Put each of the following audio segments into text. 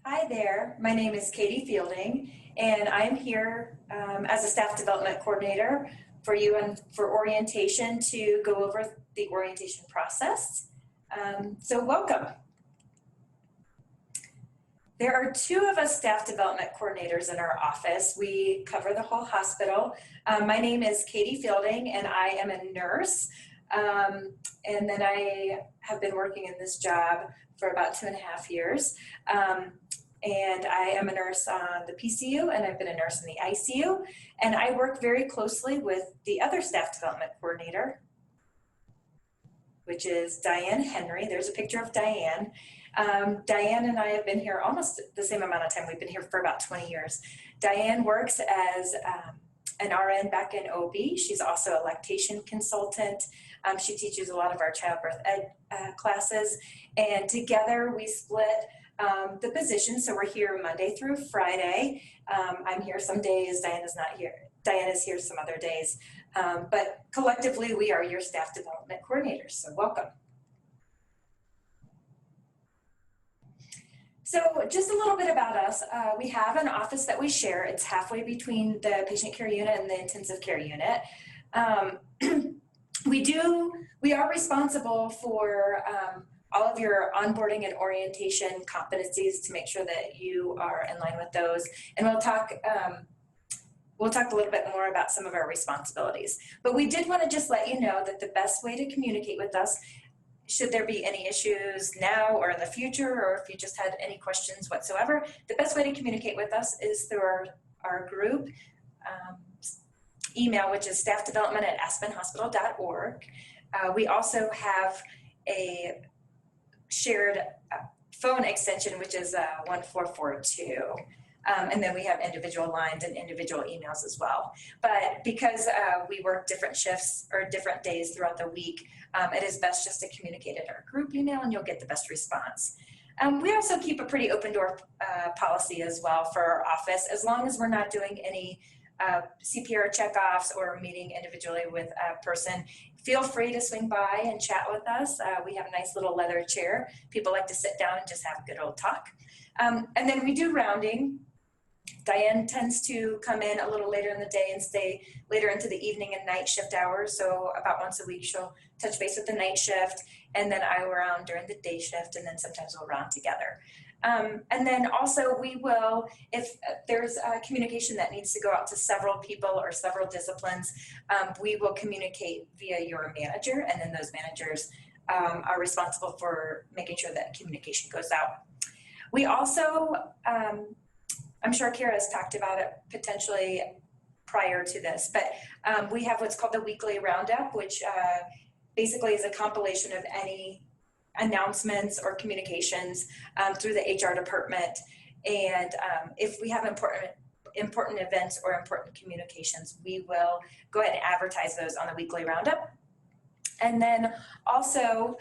Hi there, my name is Katie Fielding, and I'm here as a staff development coordinator for you and for orientation to go over the orientation process. So welcome. There are two of us staff development coordinators in our office. We cover the whole hospital. My name is Katie Fielding, and I am a nurse. And then I have been working in this job for about 2.5 years. And I am a nurse on the PCU, and I've been a nurse in the ICU. And I work very closely with the other staff development coordinator, which is Diane Henry. There's a picture of Diane. Diane and I have been here almost the same amount of time. We've been here for about 20 years. Diane works as an RN back in OB. She's also a lactation consultant. She teaches a lot of our childbirth ed classes. And together we split the position. So we're here Monday through Friday. I'm here some days, Diane is not here. Diane is here some other days. But collectively, we are your staff development coordinators, so welcome. So just a little bit about us. We have an office that we share. It's halfway between the patient care unit and the intensive care unit. We are responsible for all of your onboarding and orientation competencies to make sure that you are in line with those. And we'll talk a little bit more about some of our responsibilities. But we did want to just let you know that the best way to communicate with us, should there be any issues now or in the future, or if you just had any questions whatsoever, the best way to communicate with us is through our group email, which is staffdevelopment@aspenhospital.org. We also have a shared phone extension, which is 1442. And then we have individual lines and individual emails as well. But because we work different shifts or different days throughout the week, it is best just to communicate at our group email and you'll get the best response. We also keep a pretty open door policy as well for our office, as long as we're not doing any CPR checkoffs or meeting individually with a person. Feel free to swing by and chat with us. We have a nice little leather chair. People like to sit down and just have a good old talk. And then we do rounding. Diane tends to come in a little later in the day and stay later into the evening and night shift hours. So about once a week, she'll touch base with the night shift, and then I will round during the day shift, and then sometimes we'll round together. And then also we will, if there's a communication that needs to go out to several people or several disciplines, we will communicate via your manager, and then those managers are responsible for making sure that communication goes out. We also, I'm sure Kara has talked about it potentially prior to this, but we have what's called the weekly roundup, which basically is a compilation of any announcements or communications through the HR department. And if we have important events or important communications, we will go ahead and advertise those on the weekly roundup. And then also,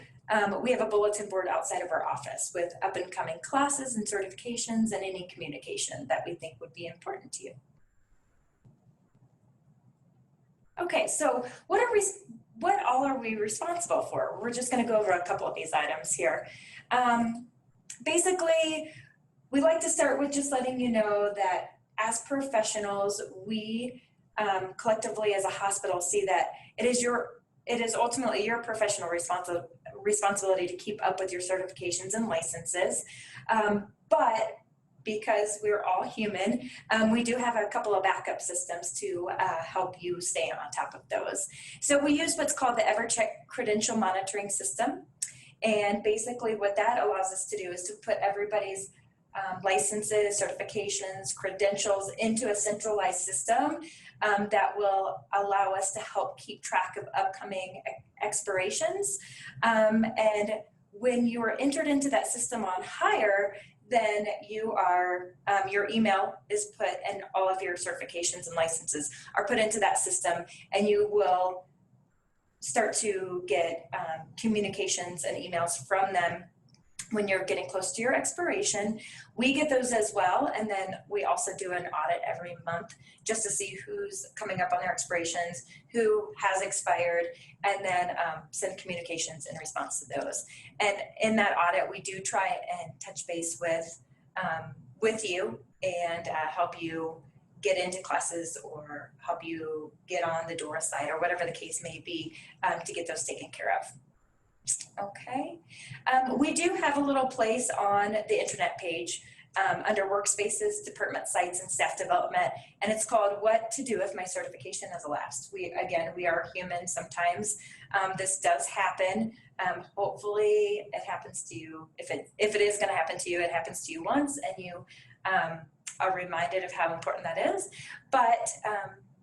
we have a bulletin board outside of our office with up and coming classes and certifications and any communication that we think would be important to you. Okay, so what all are we responsible for? We're just going to go over a couple of these items here. Basically, we like to start with just letting you know that as professionals, we collectively as a hospital see that it is ultimately your professional responsibility to keep up with your certifications and licenses. But because we're all human, we do have a couple of backup systems to help you stay on top of those. So we use what's called the EverCheck credential monitoring system. And basically what that allows us to do is to put everybody's licenses, certifications, credentials into a centralized system that will allow us to help keep track of upcoming expirations. And when you are entered into that system on hire, then you are, your email is put and all of your certifications and licenses are put into that system, and you will start to get communications and emails from them when you're getting close to your expiration. We get those as well, and then we also do an audit every month just to see who's coming up on their expirations, who has expired, and then send communications in response to those. And in that audit, we do try and touch base with with you and help you get into classes or help you get on the DORA site or whatever the case may be to get those taken care of. Okay, we do have a little place on the internet page under workspaces, department sites, and staff development, and it's called What to Do If My Certification Has Elapsed. We are human sometimes. This does happen. Hopefully it happens to you. If it is going to happen to you, it happens to you once and you are reminded of how important that is. But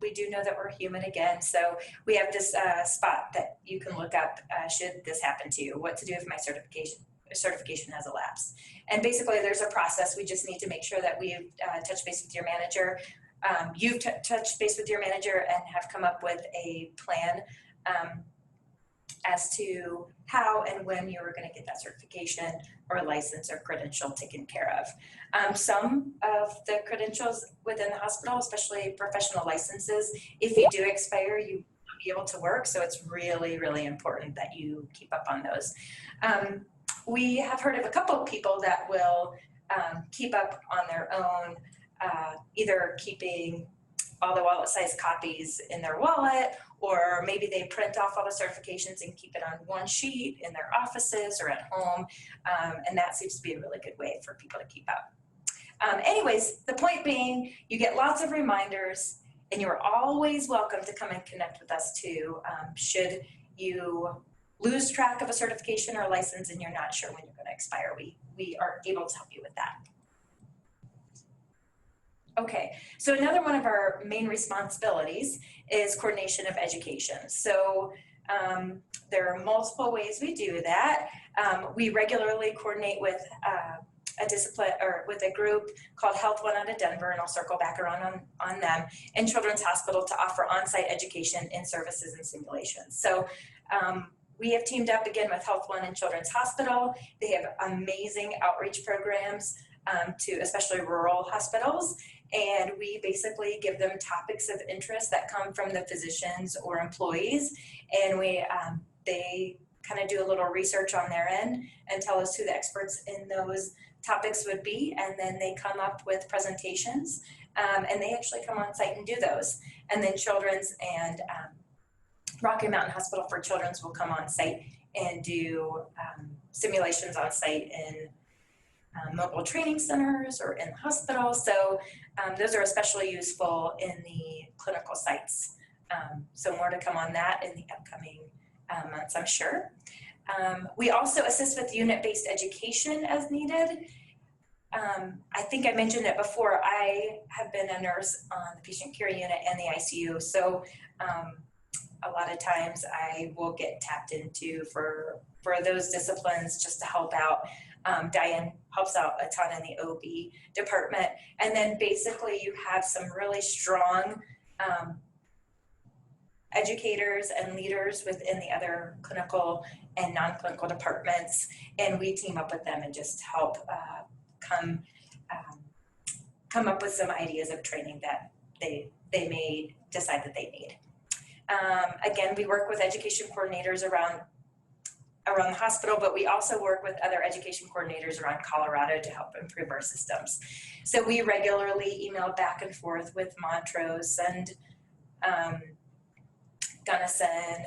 we do know that we're human again. So we have this spot that you can look up should this happen to you. What to do if my certification has elapsed. And basically there's a process. We just need to make sure that we've touched base with your manager. You've touched base with your manager and have come up with a plan as to how and when you were going to get that certification or license or credential taken care of. Some of the credentials within the hospital, especially professional licenses, if you do expire, you won't be able to work. So it's really, really important that you keep up on those. We have heard of a couple of people that will keep up on their own, either keeping all the wallet-sized copies in their wallet, or maybe they print off all the certifications and keep it on one sheet in their offices or at home, and that seems to be a really good way for people to keep up. Anyways, the point being, you get lots of reminders, and you're always welcome to come and connect with us too, should you lose track of a certification or license and you're not sure when you're going to expire. We are able to help you with that. Okay, so another one of our main responsibilities is coordination of education. So there are multiple ways we do that. We regularly coordinate with a discipline or with a group called Health One out of Denver, and I'll circle back around on them, in Children's Hospital to offer on-site education in services and simulations. So we have teamed up again with Health One and Children's Hospital. They have amazing outreach programs to especially rural hospitals. And we basically give them topics of interest that come from the physicians or employees. And they kind of do a little research on their end and tell us who the experts in those topics would be. And then they come up with presentations and they actually come on site and do those. And then Children's and Rocky Mountain Hospital for Children's will come on site and do simulations on site in mobile training centers or in hospitals. So those are especially useful in the clinical sites. So more to come on that in the upcoming months, I'm sure. We also assist with unit-based education as needed. I think I mentioned it before, I have been a nurse on the patient care unit and the ICU. So a lot of times I will get tapped into for those disciplines just to help out. Diane helps out a ton in the OB department. And then basically you have some really strong educators and leaders within the other clinical and non-clinical departments. And we team up with them and just help come up with some ideas of training that they may decide that they need. Again, we work with education coordinators around the hospital, but we also work with other education coordinators around Colorado to help improve our systems. So we regularly email back and forth with Montrose and Gunnison,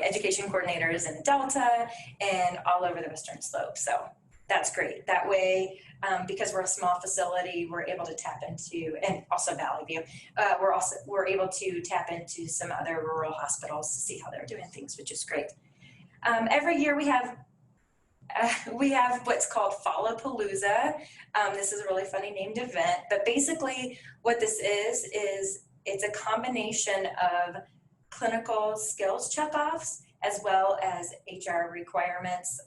education coordinators in Delta and all over the Western Slope. So that's great. That way, because we're a small facility, we're able to tap into, and also Valley View, we're able to tap into some other rural hospitals to see how they're doing things, which is great. Every year we have what's called Fallapalooza. This is a really funny named event, but basically what this is it's a combination of clinical skills check-offs as well as HR requirements.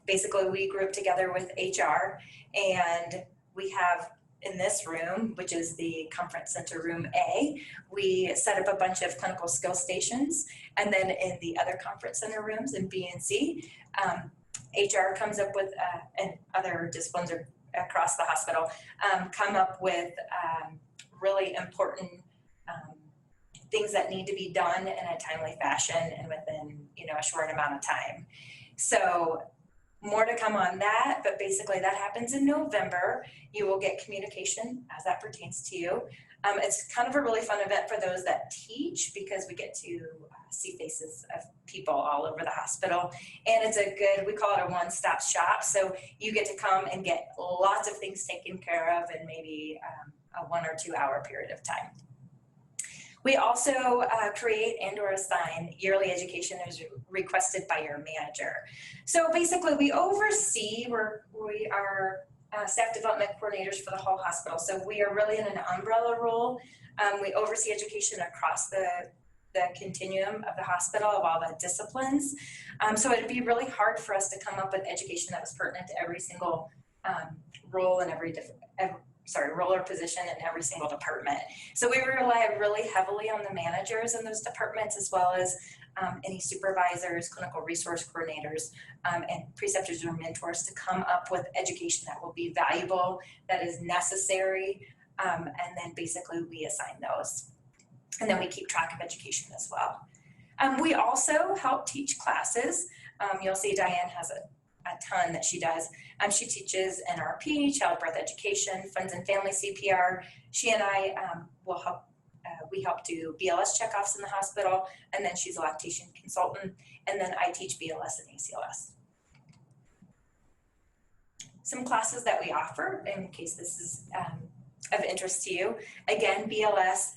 Basically, we group together with HR, and we have in this room, which is the conference center room A, we set up a bunch of clinical skill stations, and then in the other conference center rooms in B and C, HR comes up with, and other disciplines across the hospital, come up with really important things that need to be done in a timely fashion and within, a short amount of time. So more to come on that, but basically that happens in November. You will get communication as that pertains to you. It's kind of a really fun event for those that teach, because we get to see faces of people all over the hospital, and it's we call it a one-stop shop. So you get to come and get lots of things taken care of in maybe a 1 or 2 hour period of time. We also create and or assign yearly education as requested by your manager. So basically we oversee, we are staff development coordinators for the whole hospital. So we are really in an umbrella role. We oversee education across the continuum of the hospital, of all the disciplines. So it'd be really hard for us to come up with education that was pertinent to every single role and role or position in every single department. So we rely really heavily on the managers in those departments, as well as any supervisors, clinical resource coordinators, and preceptors or mentors to come up with education that will be valuable, that is necessary, and then basically we assign those. And then we keep track of education as well. We also help teach classes. You'll see Diane has a ton that she does. She teaches NRP, childbirth education, friends and family CPR. She and I will help, we help do BLS checkoffs in the hospital, and then she's a lactation consultant, and then I teach BLS and ACLS. Some classes that we offer, in case this is of interest to you. Again, BLS,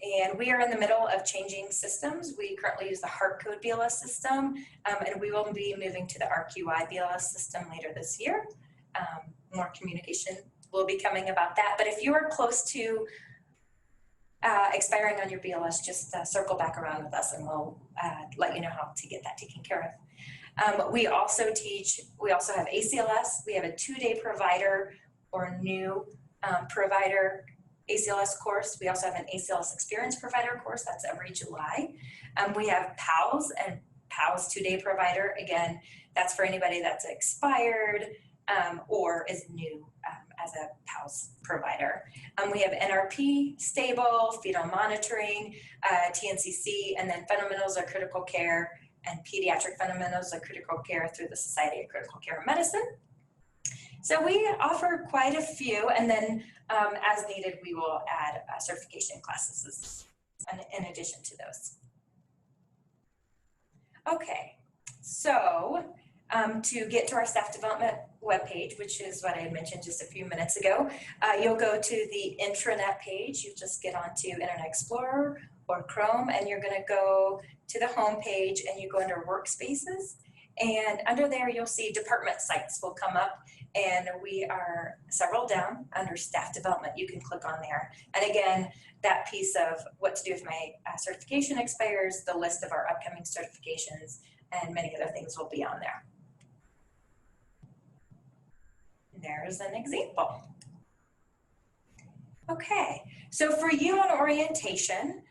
and we are in the middle of changing systems. We currently use the HeartCode BLS system, and we will be moving to the RQI BLS system later this year. More communication will be coming about that. But if you are close to expiring on your BLS, just circle back around with us and we'll let you know how to get that taken care of. We also have ACLS. We have a 2-day provider or new provider ACLS course. We also have an ACLS experience provider course. That's every July. We have PALS and PALS 2-day provider. Again, that's for anybody that's expired or is new as a PALS provider. We have NRP, stable, fetal monitoring, TNCC, and then fundamentals of critical care and pediatric fundamentals of critical care through the Society of Critical Care Medicine. So we offer quite a few, and then as needed, we will add certification classes in addition to those. Okay, so to get to our staff development webpage, which is what I had mentioned just a few minutes ago, you'll go to the intranet page. You just get onto Internet Explorer or Chrome, and you're going to go to the home page, and you go under Workspaces. And under there, you'll see department sites will come up, and we are several down under staff development. You can click on there. And again, that piece of what to do if my certification expires, the list of our upcoming certifications, and many other things will be on there. There's an example. Okay, so for you on orientation,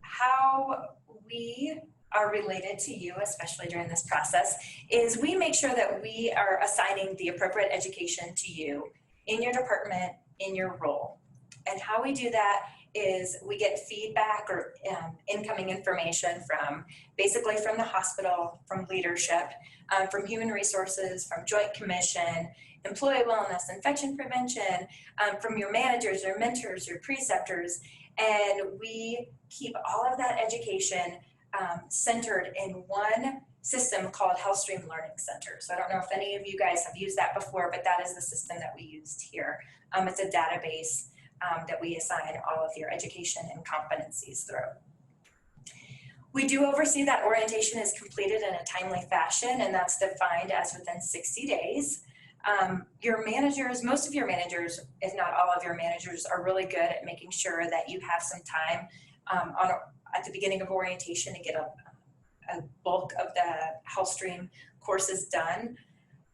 how we are related to you, especially during this process, is we make sure that we are assigning the appropriate education to you in your department, in your role. And how we do that is we get feedback or incoming information from basically from the hospital, from leadership, from human resources, from Joint Commission, employee wellness, infection prevention, from your managers, your mentors, your preceptors, and we keep all of that education centered in one system called HealthStream Learning Center. So I don't know if any of you guys have used that before, but that is the system that we used here. It's a database that we assign all of your education and competencies through. We do oversee that orientation is completed in a timely fashion, and that's defined as within 60 days. Your managers, most of your managers, if not all of your managers, are really good at making sure that you have some time at the beginning of orientation to get a bulk of the HealthStream courses done.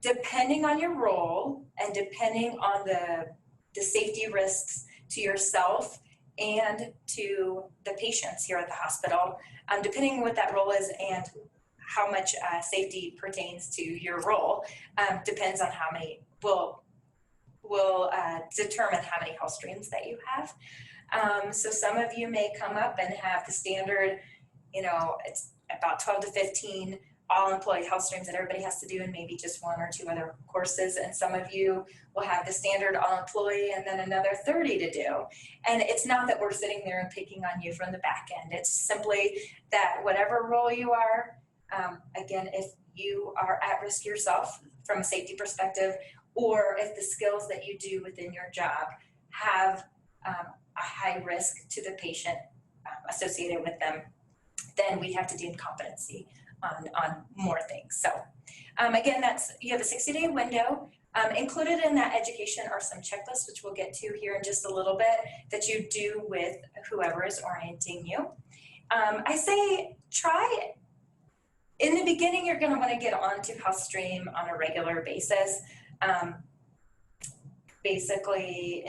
Depending on your role and depending on the safety risks to yourself and to the patients here at the hospital, depending on what that role is and how much safety pertains to your role, depends on how many, will determine how many health streams that you have. So some of you may come up and have the standard, it's about 12 to 15 all employee health streams that everybody has to do, and maybe just one or two other courses. And some of you will have the standard all employee and then another 30 to do. And it's not that we're sitting there and picking on you from the back end. It's simply that whatever role you are, again, if you are at risk yourself from a safety perspective, or if the skills that you do within your job have a high risk to the patient associated with them, then we have to deem competency on more things. So again, you have a 60-day window. Included in that education are some checklists, which we'll get to here in just a little bit, that you do with whoever is orienting you. I say try, in the beginning, you're going to want to get onto HealthStream on a regular basis. Basically,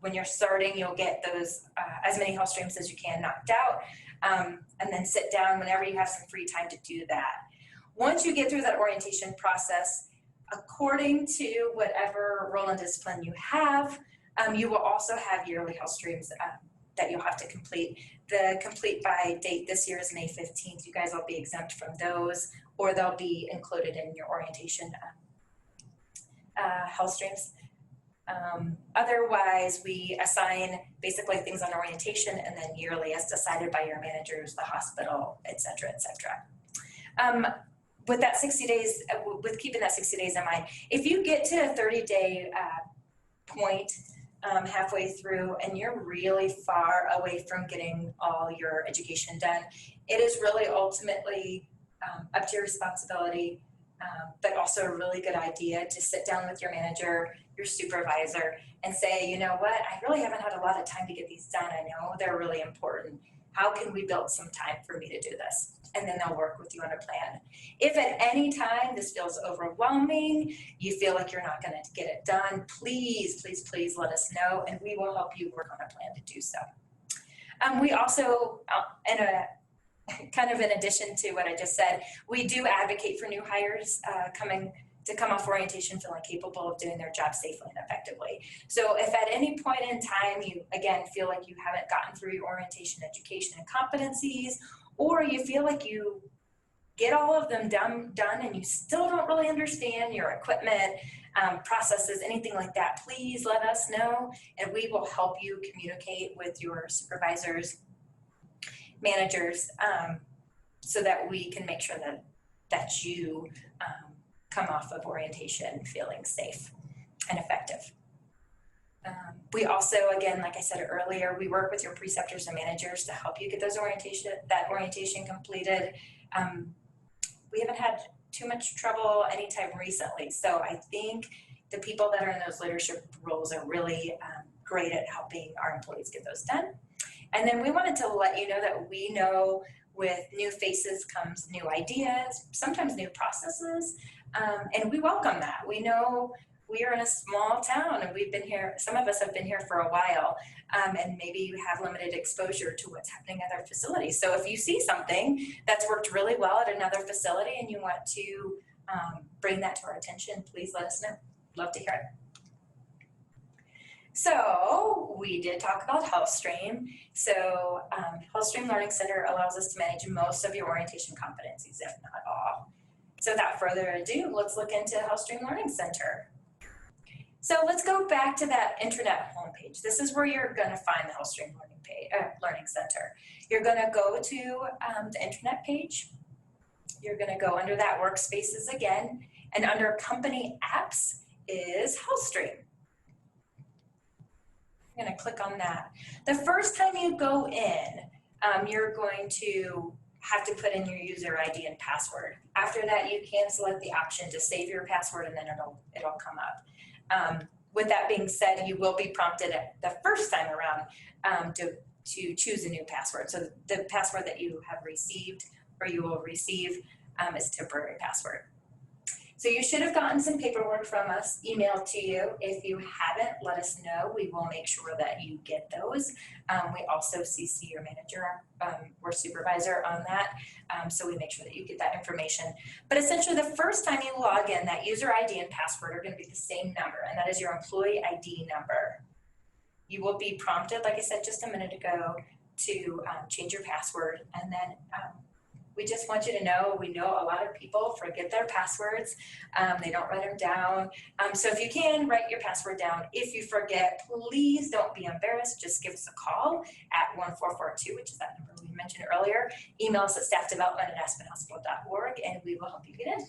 when you're starting, you'll get those as many health streams as you can knocked out, and then sit down whenever you have some free time to do that. Once you get through that orientation process, according to whatever role and discipline you have, you will also have yearly health streams that you'll have to complete. The complete by date this year is May 15th. You guys will be exempt from those, or they'll be included in your orientation health streams. Otherwise, we assign basically things on orientation and then yearly as decided by your managers, the hospital, et cetera, et cetera. With that 60 days, with keeping that 60 days in mind, if you get to a 30-day point halfway through and you're really far away from getting all your education done, it is really ultimately up to your responsibility, but also a really good idea to sit down with your manager, your supervisor, and say, you know what, I really haven't had a lot of time to get these done. I know they're really important. How can we build some time for me to do this? And then they'll work with you on a plan. If at any time this feels overwhelming, you feel like you're not going to get it done, please, please, please let us know, and we will help you work on a plan to do so. We also, in addition to what I just said, we do advocate for new hires come off orientation feeling capable of doing their job safely and effectively. So if at any point in time you, again, feel like you haven't gotten through your orientation, education, and competencies, or you feel like you get all of them done and you still don't really understand your equipment, processes, anything like that, please let us know, and we will help you communicate with your supervisors, managers, so that we can make sure that you come off of orientation feeling safe and effective. We also, again, like I said earlier, we work with your preceptors and managers to help you get that orientation completed. We haven't had too much trouble anytime recently, so I think the people that are in those leadership roles are really great at helping our employees get those done. And then we wanted to let you know that we know with new faces comes new ideas, sometimes new processes, and we welcome that. We know we are in a small town and we've been here, some of us have been here for a while, and maybe you have limited exposure to what's happening at other facilities. So if you see something that's worked really well at another facility and you want to bring that to our attention, please let us know. Love to hear it. So we did talk about HealthStream. So HealthStream Learning Center allows us to manage most of your orientation competencies, if not all. So without further ado, let's look into HealthStream Learning Center. So let's go back to that intranet homepage. This is where you're going to find the HealthStream Learning Center. You're going to go to the intranet page. You're going to go under that workspaces again, and under company apps is HealthStream. I'm going to click on that. The first time you go in, you're going to have to put in your user ID and password. After that, you can select the option to save your password, and then it'll come up. With that being said, you will be prompted the first time around to choose a new password. So the password that you have received or you will receive is temporary password. So you should have gotten some paperwork from us emailed to you. If you haven't, let us know. We will make sure that you get those. We also CC your manager or supervisor on that, so we make sure that you get that information. But essentially, the first time you log in, that user ID and password are going to be the same number, and that is your employee ID number. You will be prompted, like I said just a minute ago, to change your password. And then we just want you to know, we know a lot of people forget their passwords. They don't write them down. So if you can, write your password down. If you forget, please don't be embarrassed. Just give us a call at 1442, which is that number we mentioned earlier. Email us at staffdevelopment@aspenhospital.org, and we will help you get in.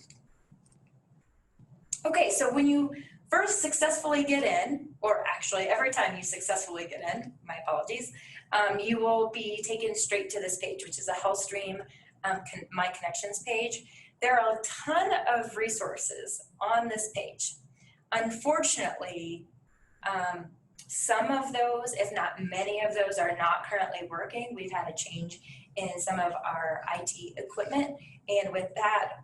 Okay, so when you first successfully get in, or actually every time you successfully get in, my apologies, you will be taken straight to this page, which is a HealthStream My Connections page. There are a ton of resources on this page. Unfortunately, some of those, if not many of those, are not currently working. We've had a change in some of our IT equipment, and with that,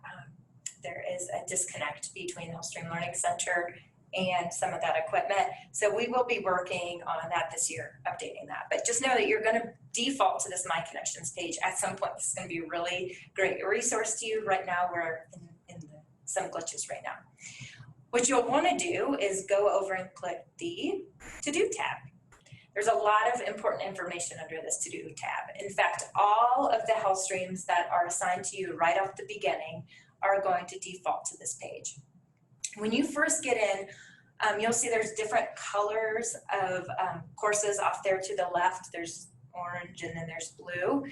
there is a disconnect between HealthStream Learning Center and some of that equipment. So we will be working on that this year, updating that. But just know that you're going to default to this My Connections page at some point. This is going to be a really great resource to you. Right now, we're in some glitches right now. What you'll want to do is go over and click the To-Do tab. There's a lot of important information under this To-Do tab. In fact, all of the health streams that are assigned to you right off the beginning are going to default to this page. When you first get in, you'll see there's different colors of courses off there to the left. There's orange and then there's blue.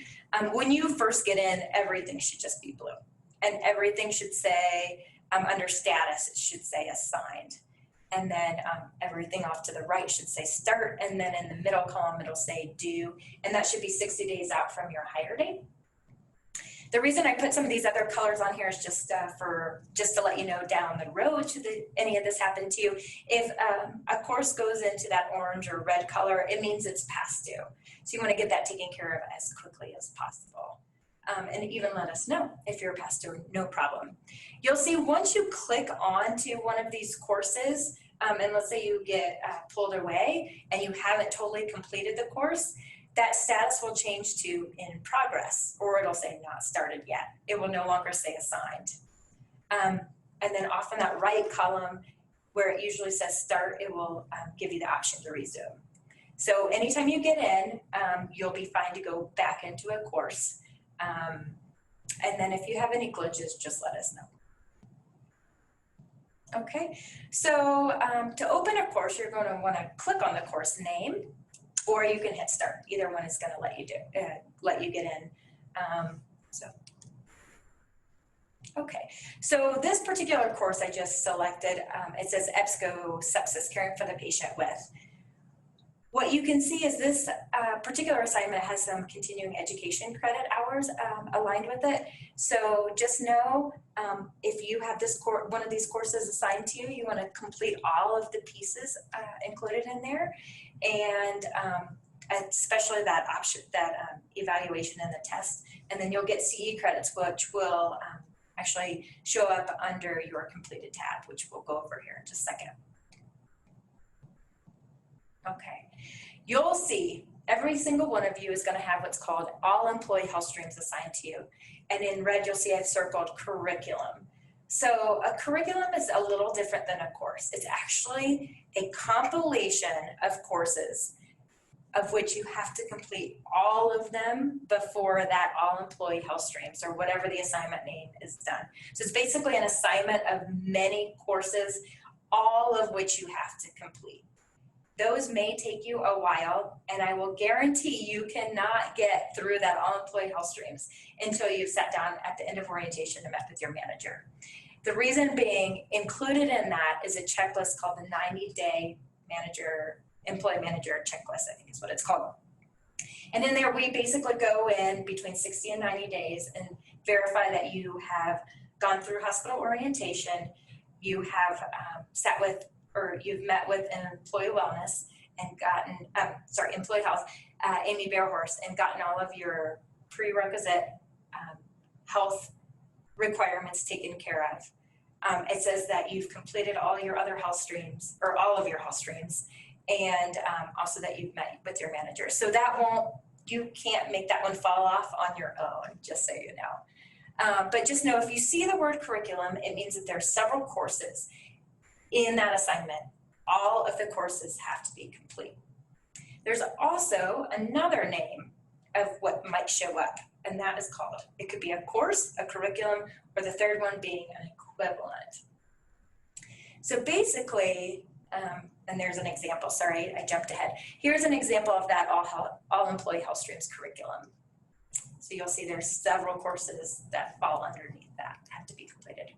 When you first get in, everything should just be blue. And everything should say, under status, it should say assigned. And then everything off to the right should say start. And then in the middle column, it'll say due. And that should be 60 days out from your hire date. The reason I put some of these other colors on here is just to let you know down the road, should any of this happen to you, if a course goes into that orange or red color, it means it's past due. So you want to get that taken care of as quickly as possible. And even let us know if you're past due, no problem. You'll see once you click on to one of these courses, and let's say you get pulled away and you haven't totally completed the course, that status will change to in progress, or it'll say not started yet. It will no longer say assigned. And then off in that right column where it usually says start, it will give you the option to resume. So anytime you get in, you'll be fine to go back into a course. And then if you have any glitches, just let us know. Okay, so to open a course, you're going to want to click on the course name, or you can hit start. Either one is going to let you get in. Okay, so this particular course I just selected, it says EBSCO Sepsis, Caring for the Patient With. What you can see is this particular assignment has some continuing education credit hours aligned with it. So just know if you have this one of these courses assigned to you, you want to complete all of the pieces included in there, and especially that option, that evaluation and the test, and then you'll get CE credits, which will actually show up under your completed tab, which we'll go over here in just a second. Okay, you'll see every single one of you is going to have what's called all employee health streams assigned to you. And in red, you'll see I've circled curriculum. So a curriculum is a little different than a course. It's actually a compilation of courses of which you have to complete all of them before that all employee health streams or whatever the assignment name is done. So it's basically an assignment of many courses, all of which you have to complete. Those may take you a while, and I will guarantee you cannot get through that all employee health streams until you've sat down at the end of orientation and met with your manager. The reason being, included in that is a checklist called the 90-day employee manager checklist, I think is what it's called. And in there, we basically go in between 60 and 90 days and verify that you have gone through hospital orientation, you have sat with, or you've met with an employee wellness and gotten, employee health, Amy Bearhorse, and gotten all of your prerequisite health requirements taken care of. It says that you've completed all your other health streams, or all of your health streams, and also that you've met with your manager. So that you can't make that one fall off on your own, just so you know. But just know if you see the word curriculum, it means that there are several courses in that assignment. All of the courses have to be complete. There's also another name of what might show up, and that is called, it could be a course, a curriculum, or the third one being an equivalent. So basically, and there's an example, sorry, I jumped ahead. Here's an example of that all employee health streams curriculum. So you'll see there's several courses that fall underneath that have to be completed.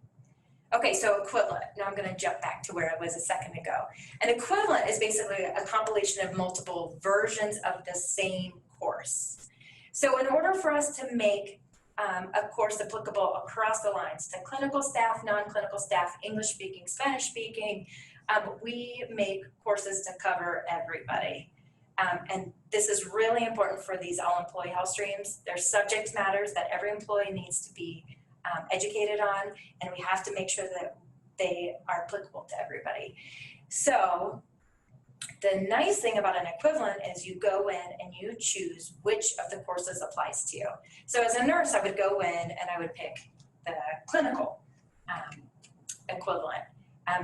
Okay, so equivalent. Now I'm going to jump back to where I was a second ago. An equivalent is basically a compilation of multiple versions of the same course. So in order for us to make a course applicable across the lines to clinical staff, non-clinical staff, English speaking, Spanish speaking, we make courses to cover everybody. And this is really important for these all employee health streams. There's subject matters that every employee needs to be educated on, and we have to make sure that they are applicable to everybody. So the nice thing about an equivalent is you go in and you choose which of the courses applies to you. So as a nurse, I would go in and I would pick the clinical equivalent.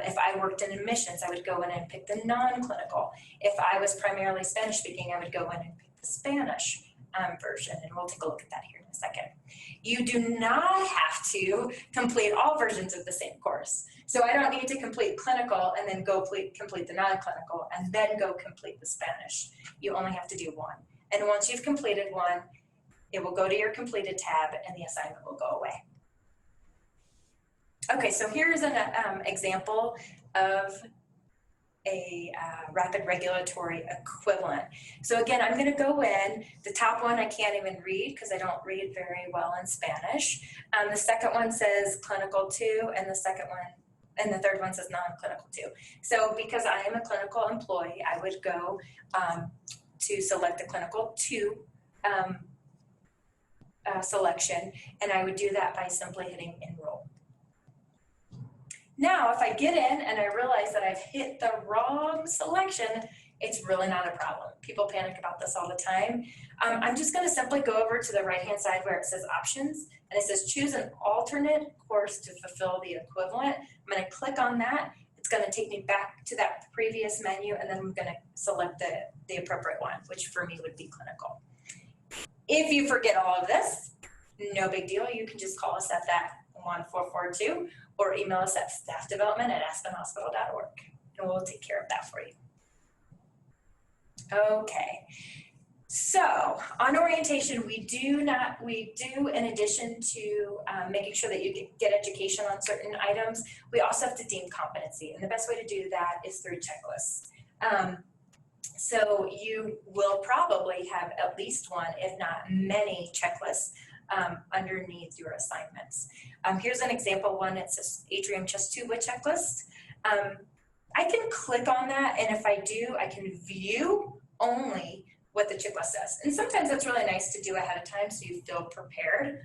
If I worked in admissions, I would go in and pick the non-clinical. If I was primarily Spanish speaking, I would go in and pick the Spanish version, and we'll take a look at that here in a second. You do not have to complete all versions of the same course. So I don't need to complete clinical and then go complete the non-clinical and then go complete the Spanish. You only have to do one. And once you've completed one, it will go to your completed tab and the assignment will go away. Okay, so here's an example of a rapid regulatory equivalent. So again, I'm going to go in. The top one I can't even read because I don't read very well in Spanish. The second one says clinical 2, and the third one says non-clinical 2. So because I am a clinical employee, I would go to select the clinical 2 selection, and I would do that by simply hitting enroll. Now, if I get in and I realize that I've hit the wrong selection, it's really not a problem. People panic about this all the time. I'm just going to simply go over to the right-hand side where it says options, and it says choose an alternate course to fulfill the equivalent. I'm going to click on that. It's going to take me back to that previous menu, and then I'm going to select the appropriate one, which for me would be clinical. If you forget all of this, no big deal. You can just call us at that 1442 or email us at staffdevelopment@aspenhospital.org, and we'll take care of that for you. Okay, so on orientation, we do, in addition to making sure that you get education on certain items, we also have to deem competency, and the best way to do that is through checklists. So you will probably have at least one, if not many, checklists underneath your assignments. Here's an example one. It says atrium chest tuba checklist. I can click on that, and if I do, I can view only what the checklist says. And sometimes that's really nice to do ahead of time so you feel prepared.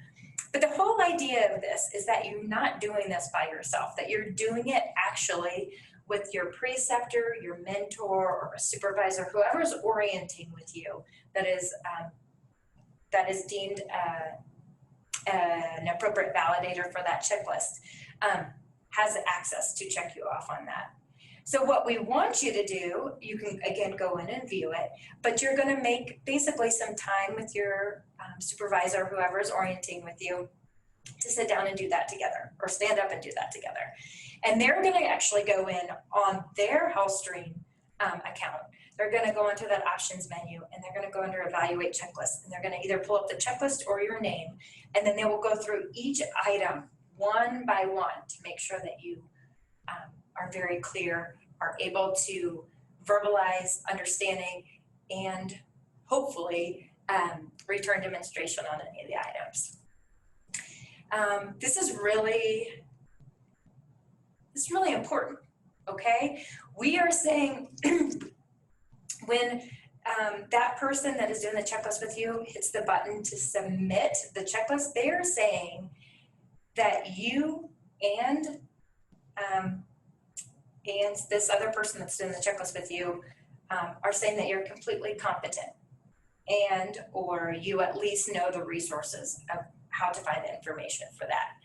But the whole idea of this is that you're not doing this by yourself, that you're doing it actually with your preceptor, your mentor, or a supervisor, whoever's orienting with you, that is deemed an appropriate validator for that checklist, has access to check you off on that. So what we want you to do, you can again go in and view it, but you're going to make basically some time with your supervisor, whoever's orienting with you, to sit down and do that together, or stand up and do that together. And they're going to actually go in on their HealthStream account. They're going to go into that options menu, and they're going to go under evaluate checklist, and they're going to either pull up the checklist or your name, and then they will go through each item one by one to make sure that you are very clear, are able to verbalize understanding, and hopefully return demonstration on any of the items. This is really important, okay? We are saying when that person that is doing the checklist with you hits the button to submit the checklist, they are saying that you and this other person that's doing the checklist with you are saying that you're completely competent, and or you at least know the resources of how to find the information for that.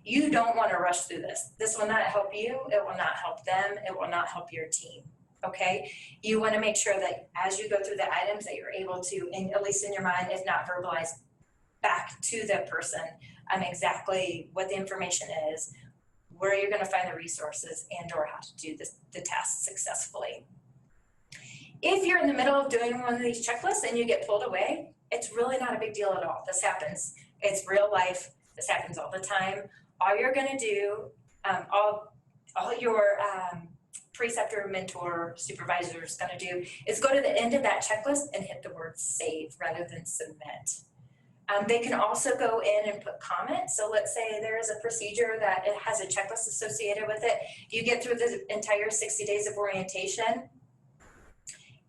You don't want to rush through this. This will not help you. It will not help them. It will not help your team. okay? You want to make sure that as you go through the items that you're able to, at least in your mind, if not verbalize back to the person, exactly what the information is, where you're going to find the resources, and or how to do the task successfully. If you're in the middle of doing one of these checklists and you get pulled away, it's really not a big deal at all. This happens. It's real life. This happens all the time. All you're going to do, all your preceptor, mentor, supervisor is going to do is go to the end of that checklist and hit the word save rather than submit. They can also go in and put comments. So let's say there is a procedure that it has a checklist associated with it. You get through the entire 60 days of orientation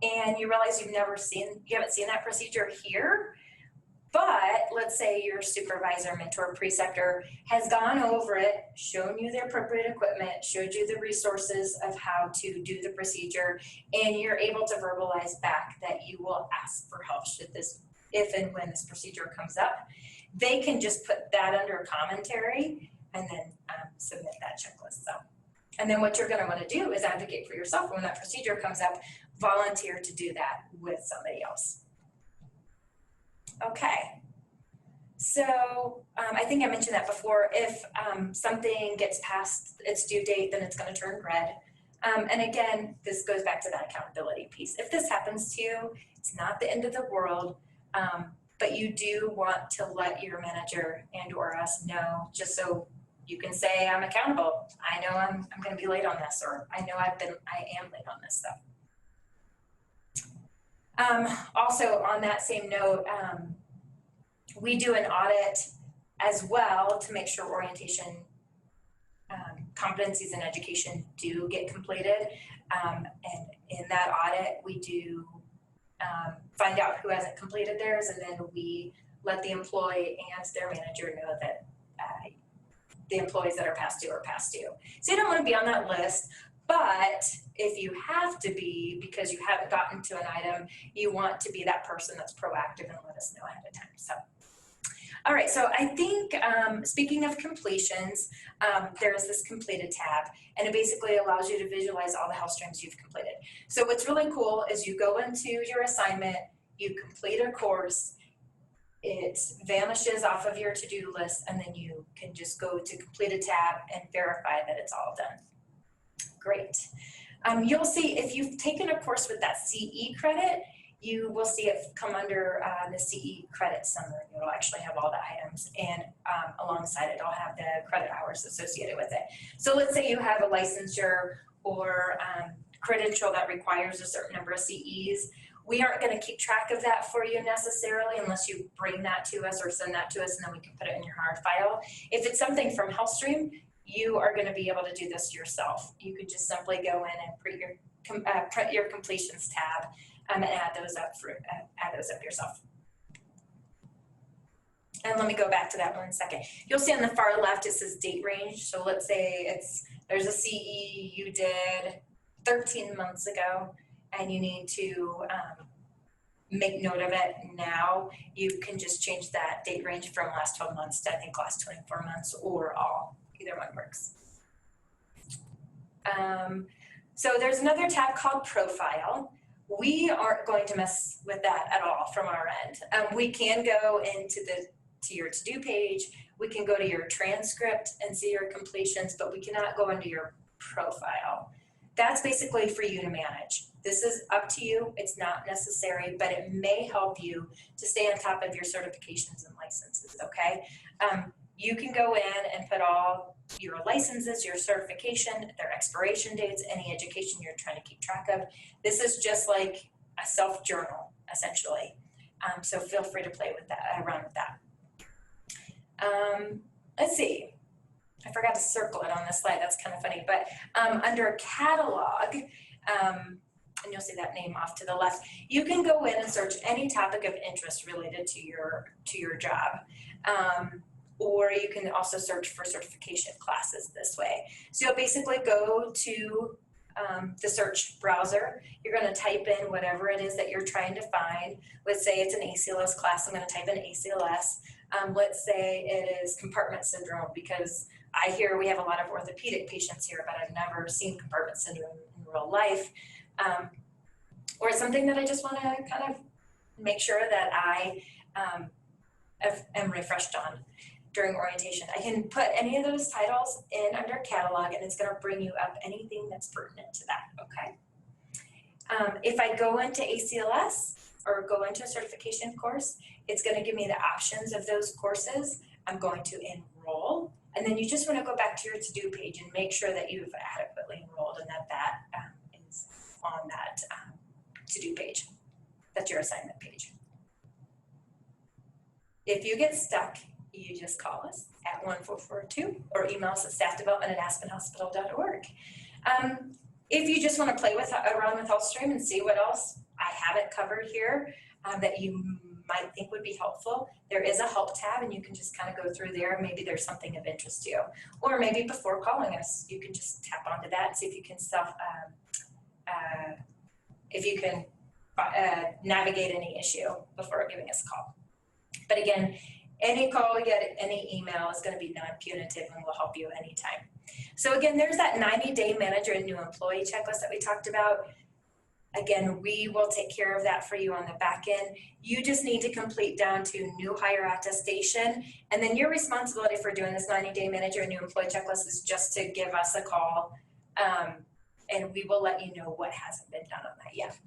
and you realize you haven't seen that procedure here. But let's say your supervisor, mentor, preceptor has gone over it, shown you the appropriate equipment, showed you the resources of how to do the procedure, and you're able to verbalize back that you will ask for help if and when this procedure comes up. They can just put that under commentary and then submit that checklist. And then what you're going to want to do is advocate for yourself when that procedure comes up, volunteer to do that with somebody else. Okay, so I think I mentioned that before. If something gets past its due date, then it's going to turn red. And again, this goes back to that accountability piece. If this happens to you, it's not the end of the world, but you do want to let your manager and or us know, just so you can say, I'm accountable. I know I'm going to be late on this, or I know I am late on this stuff. Also, on that same note, we do an audit as well to make sure orientation competencies and education do get completed. And in that audit, we do find out who hasn't completed theirs, and then we let the employee and their manager know that the employees that are past due are past due. So you don't want to be on that list. But if you have to be because you haven't gotten to an item, you want to be that person that's proactive and let us know ahead of time. So, all right, so I think speaking of completions, there's this completed tab, and it basically allows you to visualize all the health streams you've completed. So what's really cool is you go into your assignment, you complete a course, it vanishes off of your to-do list, and then you can just go to completed tab and verify that it's all done. Great. You'll see if you've taken a course with that CE credit, you will see it come under the CE credit summary. It'll actually have all the items, and alongside it, it'll have the credit hours associated with it. So let's say you have a licensure or credential that requires a certain number of CEs. We aren't going to keep track of that for you necessarily unless you bring that to us or send that to us, and then we can put it in your hard file. If it's something from HealthStream, you are going to be able to do this yourself. You could just simply go in and print your completions tab and add those up yourself. And let me go back to that 1 second. You'll see on the far left it says date range. So let's say there's a CE you did 13 months ago, and you need to make note of it now. You can just change that date range from last 12 months to I think last 24 months or all. Either one works. So there's another tab called Profile. We aren't going to mess with that at all from our end. We can go into your to-do page. We can go to your transcript and see your completions, but we cannot go into your profile. That's basically for you to manage. This is up to you. It's not necessary, but it may help you to stay on top of your certifications and licenses, okay? You can go in and put all your licenses, your certification, their expiration dates, any education you're trying to keep track of. This is just like a self-journal, essentially. So feel free to play with that, around with that. Let's see. I forgot to circle it on this slide. That's kind of funny. But under catalog, and you'll see that name off to the left, you can go in and search any topic of interest related to your job. Or you can also search for certification classes this way. So you'll basically go to the search browser. You're going to type in whatever it is that you're trying to find. Let's say it's an ACLS class. I'm going to type in ACLS. Let's say it is compartment syndrome, because I hear we have a lot of orthopedic patients here, but I've never seen compartment syndrome in real life. Or it's something that I just want to kind of make sure that I am refreshed on during orientation. I can put any of those titles in under catalog, and it's going to bring you up anything that's pertinent to that, okay? If I go into ACLS or go into a certification course, it's going to give me the options of those courses. I'm going to enroll, and then you just want to go back to your to-do page and make sure that you've adequately enrolled and that is on that to-do page. That's your assignment page. If you get stuck, you just call us at 1442 or email us at staffdevelopment@aspenhospital.org. If you just want to play around with HealthStream and see what else I haven't covered here that you might think would be helpful, there is a help tab and you can just kind of go through there. Maybe there's something of interest to you. Or maybe before calling us, you can just tap onto that and see if you can navigate any issue before giving us a call. But again, any call we get, any email is going to be non-punitive and will help you anytime. So again, there's that 90-day manager and new employee checklist that we talked about. Again, we will take care of that for you on the back end. You just need to complete down to new hire attestation. And then your responsibility for doing this 90-day manager and new employee checklist is just to give us a call. And we will let you know what hasn't been done on that yet.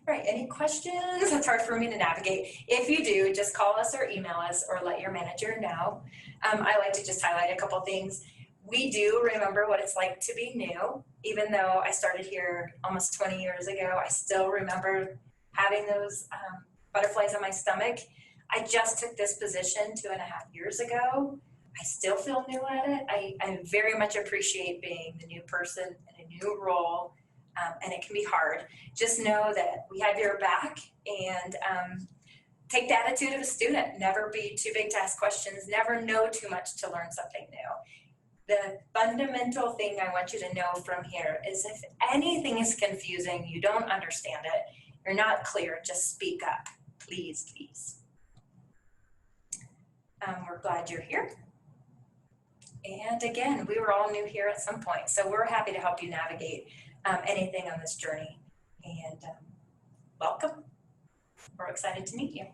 All right, any questions? It's hard for me to navigate. If you do, just call us or email us or let your manager know. I like to just highlight a couple things. We do remember what it's like to be new. Even though I started here almost 20 years ago, I still remember having those butterflies in my stomach. I just took this position 2.5 years ago. I still feel new at it. I very much appreciate being the new person in a new role. And it can be hard. Just know that we have your back and take the attitude of a student. Never be too big to ask questions. Never know too much to learn something new. The fundamental thing I want you to know from here is if anything is confusing, you don't understand it, you're not clear, just speak up. Please, please. We're glad you're here. And again, we were all new here at some point, so we're happy to help you navigate anything on this journey. And welcome. We're excited to meet you.